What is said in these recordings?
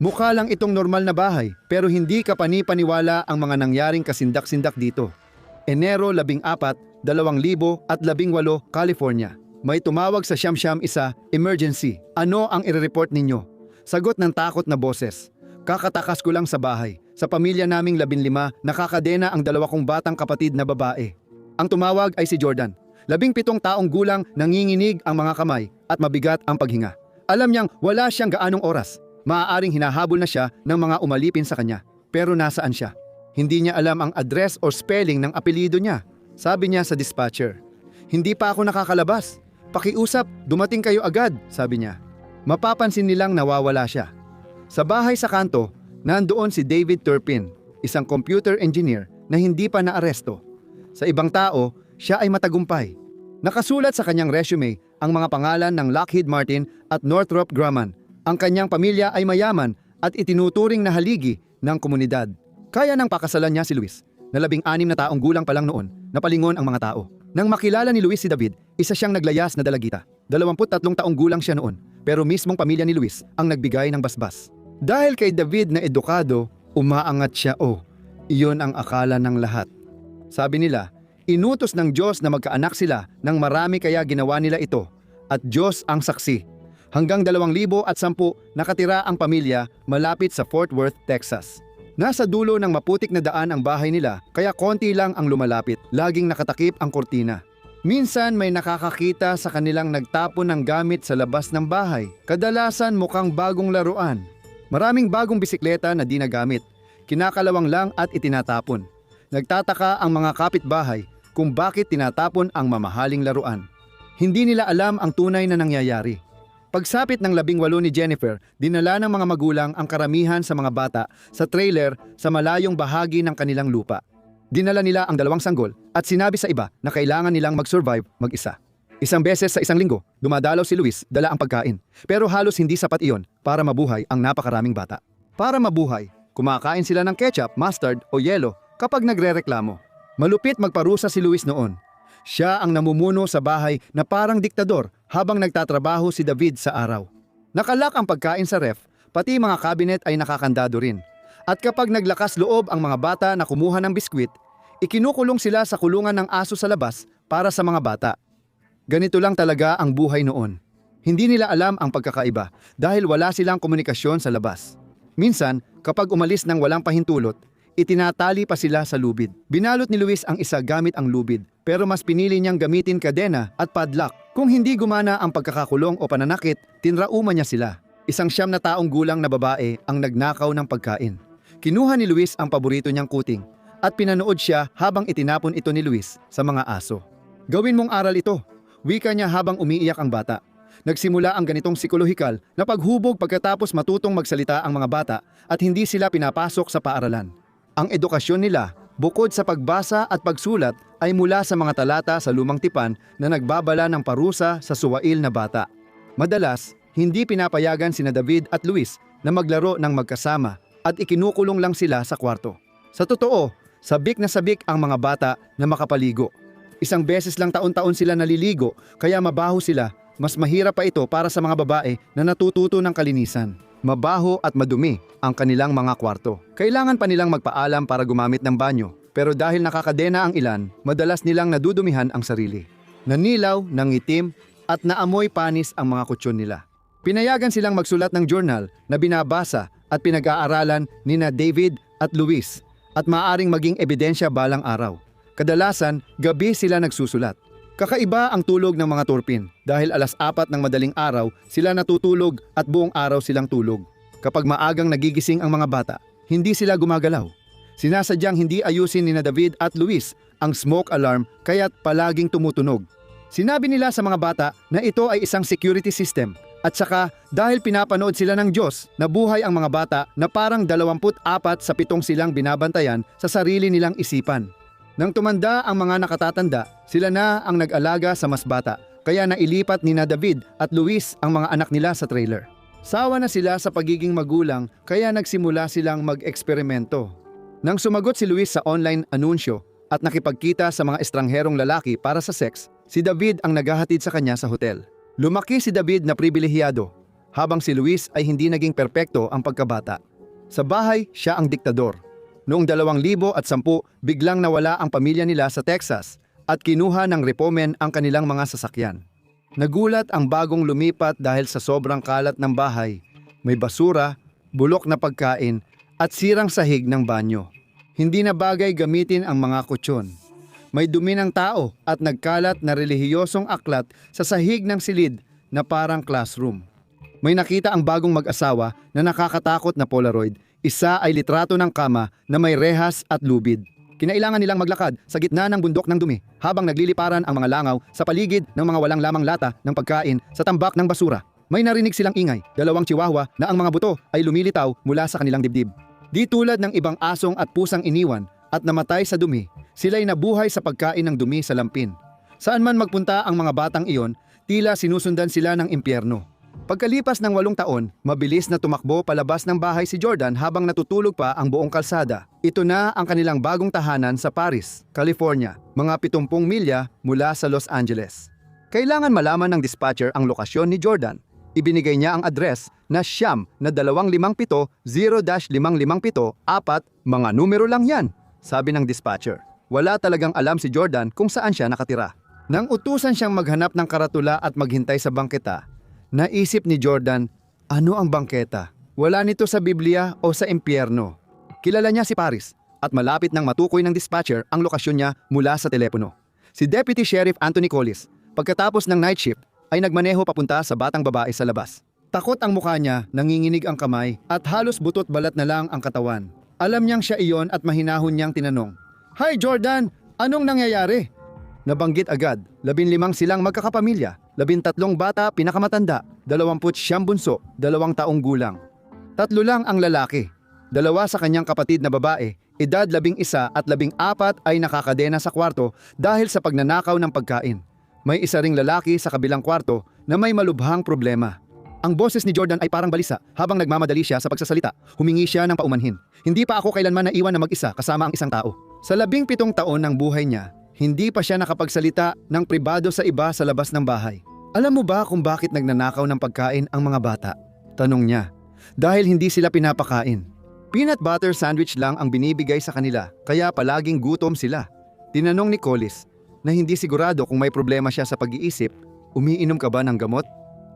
Mukha lang itong normal na bahay, pero hindi ka pani-paniwala ang mga nangyaring kasindak-sindak dito. Enero 14, 2018, California. May tumawag sa Siyam-Siyam Isa, emergency. Ano ang ire-report ninyo? Sagot ng takot na boses. Kakatakas ko lang sa bahay. Sa pamilya naming 15, nakakadena ang 2 kong batang kapatid na babae. Ang tumawag ay si Jordan. 17 taong gulang, nanginginig ang mga kamay at mabigat ang paghinga. Alam niyang wala siyang gaanong oras. Maaaring hinahabol na siya ng mga umalipin sa kanya. Pero nasaan siya? Hindi niya alam ang address or spelling ng apelyido niya. Sabi niya sa dispatcher, "Hindi pa ako nakakalabas. Pakiusap, dumating kayo agad," sabi niya. Mapapansin nilang nawawala siya. Sa bahay sa kanto, nandoon si David Turpin, isang computer engineer na hindi pa naaresto. Sa ibang tao, siya ay matagumpay. Nakasulat sa kanyang resume ang mga pangalan ng Lockheed Martin at Northrop Grumman. Ang kanyang pamilya ay mayaman at itinuturing na haligi ng komunidad. Kaya nang pakasalan niya si Luis, na 16 na taong gulang pa lang noon, napalingon ang mga tao. Nang makilala ni Luis si David, isa siyang naglayas na dalagita. 23 taong gulang siya noon, pero mismong pamilya ni Luis ang nagbigay ng basbas. Dahil kay David na edukado, umaangat siya iyon ang akala ng lahat. Sabi nila, inutos ng Diyos na magkaanak sila ng marami kaya ginawa nila ito, at Diyos ang saksi. Hanggang 2010 nakatira ang pamilya malapit sa Fort Worth, Texas. Nasa dulo ng maputik na daan ang bahay nila kaya konti lang ang lumalapit. Laging nakatakip ang kortina. Minsan may nakakakita sa kanilang nagtapon ng gamit sa labas ng bahay. Kadalasan mukhang bagong laruan. Maraming bagong bisikleta na di nagamit. Kinakalawang lang at itinatapon. Nagtataka ang mga kapitbahay kung bakit tinatapon ang mamahaling laruan. Hindi nila alam ang tunay na nangyayari. Pagsapit ng 18 ni Jennifer, dinala ng mga magulang ang karamihan sa mga bata sa trailer sa malayong bahagi ng kanilang lupa. Dinala nila ang 2 sanggol at sinabi sa iba na kailangan nilang mag-survive mag-isa. Isang beses sa isang linggo, dumadalaw si Luis dala ang pagkain. Pero halos hindi sapat iyon para mabuhay ang napakaraming bata. Para mabuhay, kumakain sila ng ketchup, mustard o yelo kapag nagrereklamo. Malupit magparusa si Luis noon. Siya ang namumuno sa bahay na parang diktador habang nagtatrabaho si David sa araw. Nakalak ang pagkain sa ref, pati mga cabinet ay nakakandado rin. At kapag naglakas loob ang mga bata na kumuha ng biskwit, ikinukulong sila sa kulungan ng aso sa labas para sa mga bata. Ganito lang talaga ang buhay noon. Hindi nila alam ang pagkakaiba dahil wala silang komunikasyon sa labas. Minsan, kapag umalis ng walang pahintulot, itinatali pa sila sa lubid. Binalot ni Luis ang isa gamit ang lubid, pero mas pinili niyang gamitin kadena at padlock. Kung hindi gumana ang pagkakakulong o pananakit, tinrauman niya sila. Isang 9 na taong gulang na babae ang nagnakaw ng pagkain. Kinuha ni Luis ang paborito niyang kuting at pinanood siya habang itinapon ito ni Luis sa mga aso. "Gawin mong aral ito," wika niya habang umiiyak ang bata. Nagsimula ang ganitong psikolohikal na paghubog pagkatapos matutong magsalita ang mga bata at hindi sila pinapasok sa paaralan. Ang edukasyon nila, bukod sa pagbasa at pagsulat, ay mula sa mga talata sa lumang tipan na nagbabala ng parusa sa suwail na bata. Madalas, hindi pinapayagan sina David at Luis na maglaro ng magkasama at ikinukulong lang sila sa kwarto. Sa totoo, sabik na sabik ang mga bata na makapaligo. Isang beses lang taon-taon sila naliligo kaya mabaho sila. Mas mahirap pa ito para sa mga babae na natututo ng kalinisan. Mabaho at madumi ang kanilang mga kwarto. Kailangan pa nilang magpaalam para gumamit ng banyo. Pero dahil nakakadena ang ilan, madalas nilang nadudumihan ang sarili. Nanilaw, nangitim, at naamoy panis ang mga kutsyon nila. Pinayagan silang magsulat ng journal na binabasa at pinag-aaralan nina David at Luis at maaaring maging ebidensya balang araw. Kadalasan, gabi sila nagsusulat. Kakaiba ang tulog ng mga Turpin dahil 4:00 ng madaling araw sila natutulog at buong araw silang tulog. Kapag maagang nagigising ang mga bata, hindi sila gumagalaw. Sinasadyang hindi ayusin ni David at Luis ang smoke alarm kaya't palaging tumutunog. Sinabi nila sa mga bata na ito ay isang security system at saka dahil pinapanood sila ng Diyos, nabuhay ang mga bata na parang 24 sa 7 silang binabantayan sa sarili nilang isipan. Nang tumanda ang mga nakatatanda, sila na ang nag-alaga sa mas bata, kaya nailipat ni David at Luis ang mga anak nila sa trailer. Sawa na sila sa pagiging magulang, kaya nagsimula silang mag-eksperimento. Nang sumagot si Luis sa online anunsyo at nakipagkita sa mga estrangherong lalaki para sa sex, si David ang naghahatid sa kanya sa hotel. Lumaki si David na pribilehiyado. habang si Luis ay hindi naging perpekto ang pagkabata. Sa bahay, siya ang diktador. Noong 2010, biglang nawala ang pamilya nila sa Texas at kinuha ng repomen ang kanilang mga sasakyan. Nagulat ang bagong lumipat dahil sa sobrang kalat ng bahay. May basura, bulok na pagkain at sirang sahig ng banyo. Hindi na bagay gamitin ang mga kutsyon. May dumi ng tao at nagkalat na relihiyosong aklat sa sahig ng silid na parang classroom. May nakita ang bagong mag-asawa na nakakatakot na Polaroid. Isa ay litrato ng kama na may rehas at lubid. Kinailangan nilang maglakad sa gitna ng bundok ng dumi habang nagliliparan ang mga langaw sa paligid ng mga walang lamang lata ng pagkain sa tambak ng basura. May narinig silang ingay, 2 chihuahua na ang mga buto ay lumilitaw mula sa kanilang dibdib. Di tulad ng ibang asong at pusang iniwan at namatay sa dumi, sila'y nabuhay sa pagkain ng dumi sa lampin. Saan man magpunta ang mga batang iyon, tila sinusundan sila ng impyerno. Pagkalipas ng 8 taon, mabilis na tumakbo palabas ng bahay si Jordan habang natutulog pa ang buong kalsada. Ito na ang kanilang bagong tahanan sa Paris, California, mga 70 milya mula sa Los Angeles. Kailangan malaman ng dispatcher ang lokasyon ni Jordan. Ibinigay niya ang address na Siyam na 257-0-557, mga numero lang yan, sabi ng dispatcher. Wala talagang alam si Jordan kung saan siya nakatira. Nang utusan siyang maghanap ng karatula at maghintay sa bangketa, naisip ni Jordan, ano ang bangketa? Wala nito sa Biblia o sa impyerno. Kilala niya si Paris at malapit nang matukoy ng dispatcher ang lokasyon niya mula sa telepono. Si Deputy Sheriff Anthony Collis, pagkatapos ng night shift, ay nagmaneho papunta sa batang babae sa labas. Takot ang mukha niya, nanginginig ang kamay at halos butot balat na lang ang katawan. Alam niyang siya iyon at mahinahon niyang tinanong, "Hi Jordan, anong nangyayari?" Nabanggit agad, 15 silang magkakapamilya, 13 bata pinakamatanda, 29 bunso, 2 taong gulang. 3 lang ang lalaki. 2 sa kanyang kapatid na babae, edad 11 at 14 ay nakakadena sa kwarto dahil sa pagnanakaw ng pagkain. May isa ring lalaki sa kabilang kwarto na may malubhang problema. Ang boses ni Jordan ay parang balisa habang nagmamadali siya sa pagsasalita. Humingi siya ng paumanhin. Hindi pa ako kailanman naiwan na mag-isa kasama ang isang tao. Sa 17 taon ng buhay niya, hindi pa siya nakapagsalita ng pribado sa iba sa labas ng bahay. Alam mo ba kung bakit nagnanakaw ng pagkain ang mga bata? Tanong niya. Dahil hindi sila pinapakain. Peanut butter sandwich lang ang binibigay sa kanila, kaya palaging gutom sila. Tinanong ni Collis na hindi sigurado kung may problema siya sa pag-iisip, umiinom ka ba ng gamot?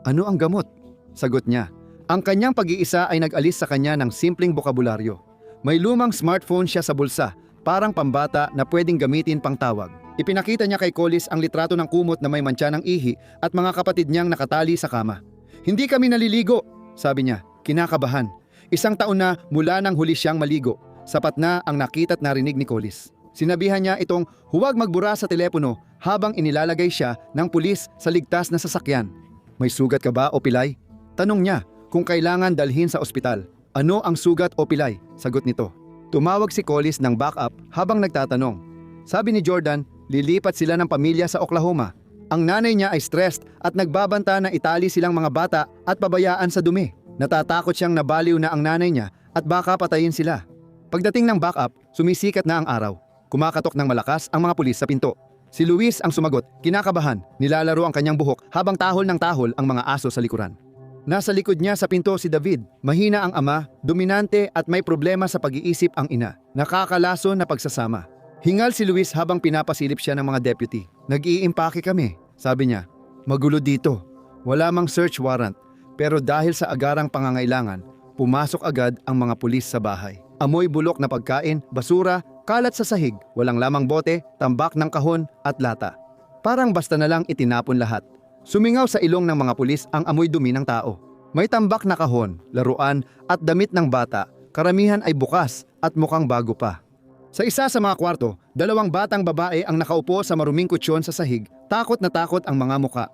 Ano ang gamot? Sagot niya. Ang kanyang pag-iisa ay nag-alis sa kanya ng simpleng bokabularyo. May lumang smartphone siya sa bulsa, parang pambata na pwedeng gamitin pang tawag. Ipinakita niya kay Collis ang litrato ng kumot na may mantsa ng ihi at mga kapatid niyang nakatali sa kama. Hindi kami naliligo, sabi niya, kinakabahan. 1 taon na mula nang huli siyang maligo. Sapat na ang nakita't narinig ni Collis. Sinabihan niya itong huwag magbura sa telepono habang inilalagay siya ng pulis sa ligtas na sasakyan. May sugat ka ba o pilay? Tanong niya kung kailangan dalhin sa ospital. Ano ang sugat o pilay? Sagot nito. Tumawag si Collis ng backup habang nagtatanong. Sabi ni Jordan, lilipat sila ng pamilya sa Oklahoma. Ang nanay niya ay stressed at nagbabanta na itali silang mga bata at pabayaan sa dumi. Natatakot siyang nabaliw na ang nanay niya at baka patayin sila. Pagdating ng backup, sumisikat na ang araw. Kumakatok ng malakas ang mga pulis sa pinto. Si Luis ang sumagot, kinakabahan, nilalaro ang kanyang buhok habang tahol ng tahol ang mga aso sa likuran. Nasa likod niya sa pinto si David, mahina ang ama, dominante at may problema sa pag-iisip ang ina. Nakakalaso na pagsasama. Hingal si Luis habang pinapasilip siya ng mga deputy. Nag-iimpake kami, sabi niya. Magulo dito. Wala mang search warrant, pero dahil sa agarang pangangailangan, pumasok agad ang mga pulis sa bahay. Amoy bulok na pagkain, basura, kalat sa sahig, walang lamang bote, tambak ng kahon at lata. Parang basta na lang itinapon lahat. Sumingaw sa ilong ng mga pulis ang amoy dumi ng tao. May tambak na kahon, laruan at damit ng bata, karamihan ay bukas at mukhang bago pa. Sa isa sa mga kwarto, 2 batang babae ang nakaupo sa maruming kutsyon sa sahig, takot na takot ang mga muka.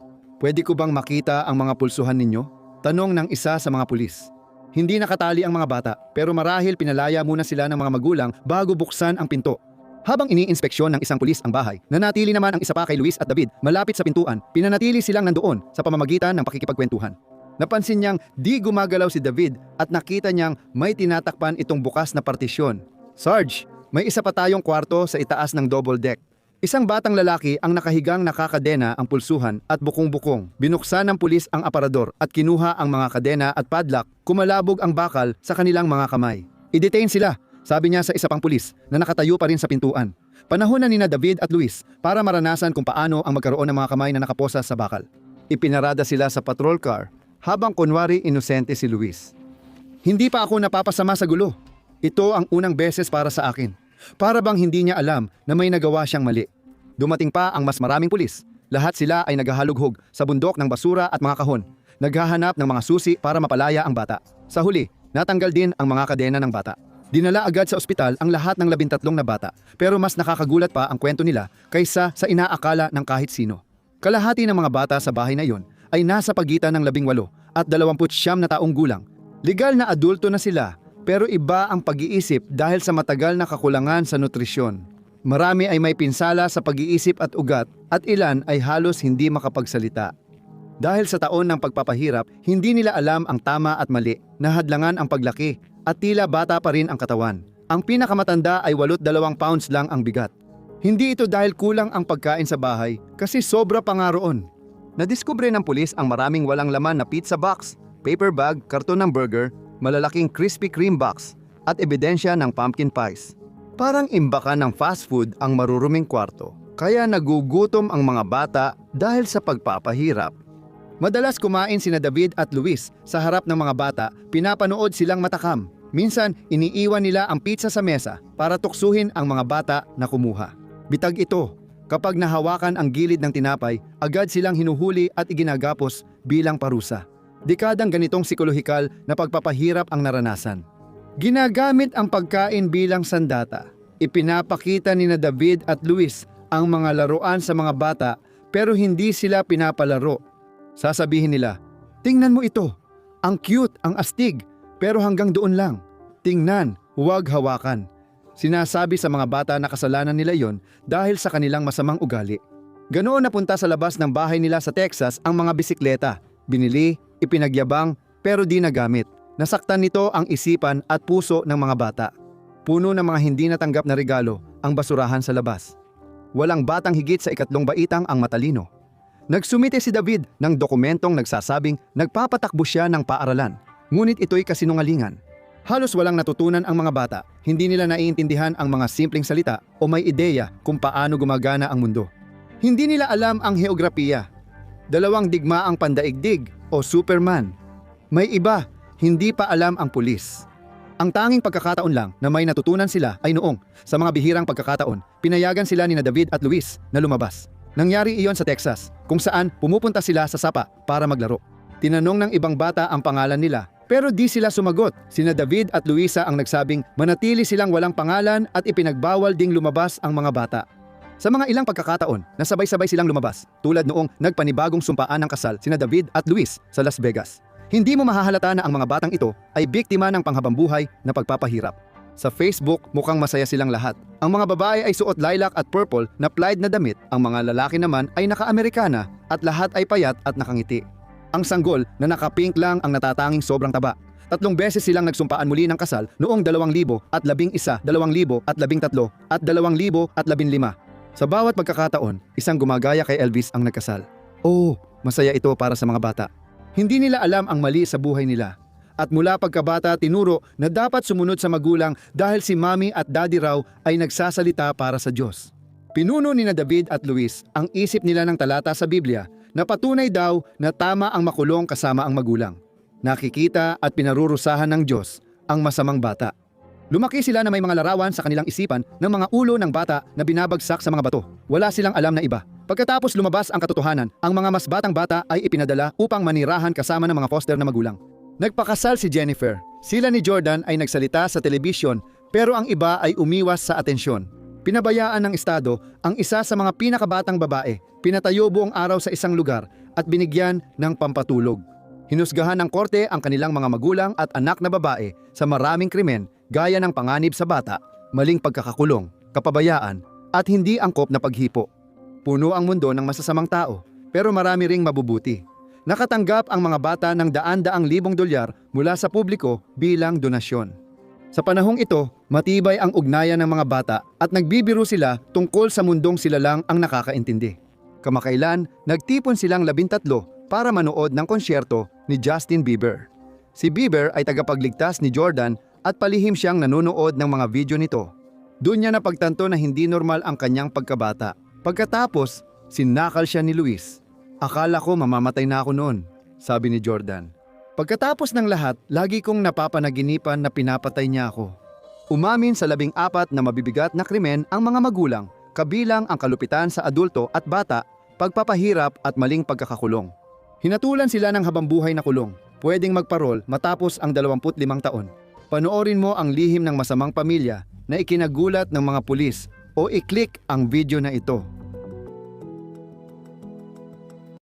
Pwede ko bang makita ang mga pulsuhan ninyo? Tanong ng isa sa mga pulis. Hindi nakatali ang mga bata pero marahil pinalaya muna sila ng mga magulang bago buksan ang pinto. Habang iniinspeksyon ng isang pulis ang bahay, nanatili naman ang isa pa kay Luis at David malapit sa pintuan, pinanatili silang nandoon sa pamamagitan ng pakikipagkwentuhan. Napansin niyang di gumagalaw si David at nakita niyang may tinatakpan itong bukas na partisyon. Sarge, may isa pa tayong kwarto sa itaas ng double deck. Isang batang lalaki ang nakahigang nakakadena ang pulsuhan at bukong-bukong. Binuksan ng pulis ang aparador at kinuha ang mga kadena at padlock, kumalabog ang bakal sa kanilang mga kamay. I-detain sila, sabi niya sa isa pang pulis na nakatayo pa rin sa pintuan. Panahon na nina David at Luis para maranasan kung paano ang magkaroon ng mga kamay na nakaposa sa bakal. Ipinarada sila sa patrol car habang kunwari inosente si Luis. Hindi pa ako napapasama sa gulo. Ito ang unang beses para sa akin. Para bang hindi niya alam na may nagawa siyang mali. Dumating pa ang mas maraming pulis. Lahat sila ay naghahalughog sa bundok ng basura at mga kahon. Naghahanap ng mga susi para mapalaya ang bata. Sa huli, natanggal din ang mga kadena ng bata. Dinala agad sa ospital ang lahat ng 13 na bata. Pero mas nakakagulat pa ang kwento nila kaysa sa inaakala ng kahit sino. Kalahati ng mga bata sa bahay na iyon ay nasa pagitan ng 18 at 29 na taong gulang. Legal na adulto na sila. Pero iba ang pag-iisip dahil sa matagal na kakulangan sa nutrisyon. Marami ay may pinsala sa pag-iisip at ugat at ilan ay halos hindi makapagsalita. Dahil sa taon ng pagpapahirap, hindi nila alam ang tama at mali, nahadlangan ang paglaki at tila bata pa rin ang katawan. Ang pinakamatanda ay 82 pounds lang ang bigat. Hindi ito dahil kulang ang pagkain sa bahay kasi sobra pa nga roon. Nadiskubre ng pulis ang maraming walang laman na pizza box, paper bag, karton ng burger, malalaking Krispy Kreme box at ebidensya ng pumpkin pies. Parang imbakan ng fast food ang maruruming kwarto, kaya nagugutom ang mga bata dahil sa pagpapahirap. Madalas kumain sina David at Luis sa harap ng mga bata, pinapanood silang matakam. Minsan, iniiwan nila ang pizza sa mesa para tuksuhin ang mga bata na kumuha. Bitag ito, kapag nahawakan ang gilid ng tinapay, agad silang hinuhuli at iginagapos bilang parusa. Dekadang ganitong psikolohikal na pagpapahirap ang naranasan. Ginagamit ang pagkain bilang sandata. Ipinapakita ni David at Luis ang mga laruan sa mga bata pero hindi sila pinapalaro. Sasabihin nila, "Tingnan mo ito. Ang cute, ang astig, pero hanggang doon lang. Tingnan, huwag hawakan." Sinasabi sa mga bata na kasalanan nila yon dahil sa kanilang masamang ugali. Ganoon napunta sa labas ng bahay nila sa Texas ang mga bisikleta. Binili, ipinagyabang, pero di nagamit. Nasaktan nito ang isipan at puso ng mga bata. Puno ng mga hindi natanggap na regalo ang basurahan sa labas. Walang batang higit sa 2 baitang ang matalino. Nagsumite si David ng dokumentong nagsasabing nagpapatakbo siya ng paaralan. Ngunit ito'y kasinungalingan. Halos walang natutunan ang mga bata. Hindi nila naiintindihan ang mga simpleng salita o may ideya kung paano gumagana ang mundo. Hindi nila alam ang heograpiya. 2 digmaang pandaigdig o Superman. May iba, hindi pa alam ang pulis. Ang tanging pagkakataon lang na may natutunan sila ay noong, sa mga bihirang pagkakataon, pinayagan sila ni David at Luis na lumabas. Nangyari iyon sa Texas, kung saan pumupunta sila sa sapa para maglaro. Tinanong ng ibang bata ang pangalan nila, pero di sila sumagot. Sina David at Luisa ang nagsabing manatili silang walang pangalan at ipinagbawal ding lumabas ang mga bata. Sa mga ilang pagkakataon, nasabay-sabay silang lumabas, tulad noong nagpanibagong sumpaan ng kasal sina David at Luis sa Las Vegas. Hindi mo mahahalata na ang mga batang ito ay biktima ng panghabambuhay na pagpapahirap. Sa Facebook, mukhang masaya silang lahat. Ang mga babae ay suot lilac at purple na plaid na damit, ang mga lalaki naman ay naka-Amerikana at lahat ay payat at nakangiti. Ang sanggol na naka-pink lang ang natatanging sobrang taba. 3 beses silang nagsumpaan muli ng kasal noong 2011, 2013 at 2015. Sa bawat pagkakataon, isang gumagaya kay Elvis ang nagkasal. Oh, masaya ito para sa mga bata. Hindi nila alam ang mali sa buhay nila. At mula pagkabata tinuro na dapat sumunod sa magulang dahil si Mommy at Daddy raw ay nagsasalita para sa Diyos. Pinuno ni David at Luis ang isip nila ng talata sa Biblia na patunay daw na tama ang makulong kasama ang magulang. Nakikita at pinarurusahan ng Diyos ang masamang bata. Lumaki sila na may mga larawan sa kanilang isipan ng mga ulo ng bata na binabagsak sa mga bato. Wala silang alam na iba. Pagkatapos lumabas ang katotohanan, ang mga mas batang bata ay ipinadala upang manirahan kasama ng mga foster na magulang. Nagpakasal si Jennifer. Sila ni Jordan ay nagsalita sa telebisyon pero ang iba ay umiwas sa atensyon. Pinabayaan ng estado ang isa sa mga pinakabatang babae. Pinatayo buong araw sa isang lugar at binigyan ng pampatulog. Hinusgahan ng korte ang kanilang mga magulang at anak na babae sa maraming krimen gaya ng panganib sa bata, maling pagkakakulong, kapabayaan at hindi angkop na paghipo. Puno ang mundo ng masasamang tao pero marami ring mabubuti. Nakatanggap ang mga bata ng daan-daang libong dolyar mula sa publiko bilang donasyon. Sa panahong ito, matibay ang ugnayan ng mga bata at nagbibiro sila tungkol sa mundong sila lang ang nakakaintindi. Kamakailan, nagtipon silang 13 para manood ng konsyerto ni Justin Bieber. Si Bieber ay tagapagligtas ni Jordan at palihim siyang nanonood ng mga video nito. Doon niya napagtanto na hindi normal ang kanyang pagkabata. Pagkatapos, sinakal siya ni Luis. Akala ko mamamatay na ako noon, sabi ni Jordan. Pagkatapos ng lahat, lagi kong napapanaginipan na pinapatay niya ako. Umamin sa 14 na mabibigat na krimen ang mga magulang, kabilang ang kalupitan sa adulto at bata, pagpapahirap at maling pagkakakulong. Hinatulan sila ng habambuhay na kulong, pwedeng magparol matapos ang 25 taon. Panoorin mo ang lihim ng masamang pamilya na ikinagulat ng mga pulis o i-click ang video na ito.